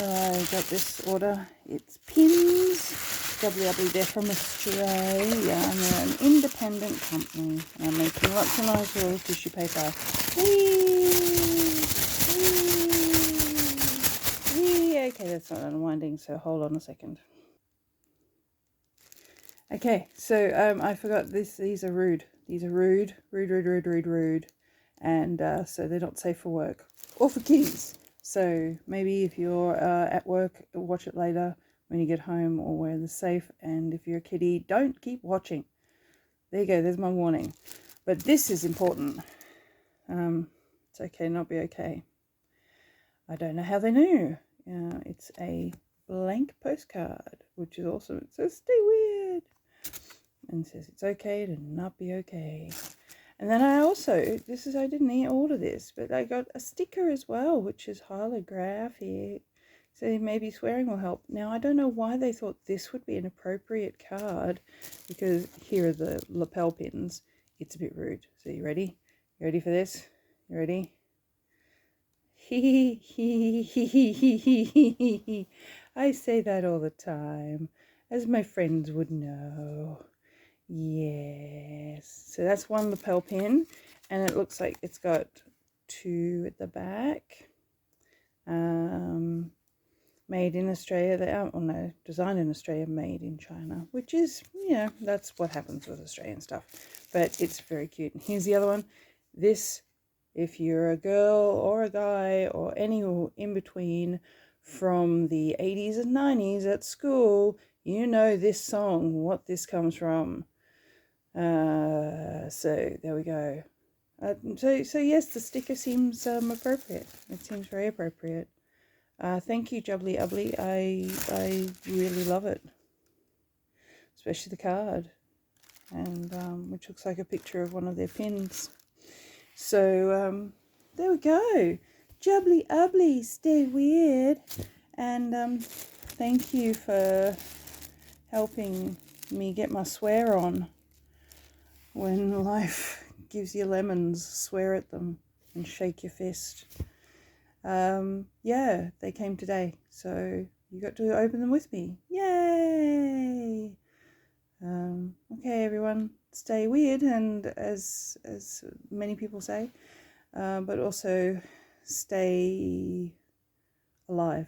I got this order. It's pins. Jubly-umph, they're from Australia, and they're an independent company. And I'm making lots of nice little tissue paper. Whee! Whee! Whee! Okay, that's not unwinding, so hold on a second. Okay, so I forgot this. These are rude. These are rude. And so they're not safe for work or for kids. So maybe if you're at work, watch it later when you get home, or wear the safe. And if you're a kiddie, don't keep watching. There you go. There's my warning. But this is important. It's okay, not be okay. I don't know how they knew. It's a blank postcard, which is awesome. It says "Stay weird," and says it's okay to not be okay. And then I also, I didn't order this, but I got a sticker as well, which is holographic. So maybe swearing will help. Now, I don't know why they thought this would be an appropriate card, because here are the lapel pins. It's a bit rude. So you ready? You ready for this? You ready? I say that all the time, as my friends would know. Yes, so that's one lapel pin, and it looks like it's got two at the back. Made in Australia. They are, well, no, designed in Australia, made in China, which is, that's what happens with Australian stuff. But it's very cute. And here's the other one. This, if you're a girl or a guy or any in between from the 80s and 90s at school, you know this song, what this comes from. So there we go. So yes, the sticker seems appropriate. It seems very appropriate. Thank you, Jubly-umph. I really love it, especially the card, and which looks like a picture of one of their pins. So there we go. Jubly-umph, stay weird, and thank you for helping me get my swear on. When life gives you lemons, swear at them and shake your fist. Yeah, they came today, so you got to open them with me. Yay! Okay, everyone, stay weird, and as many people say, but also stay alive.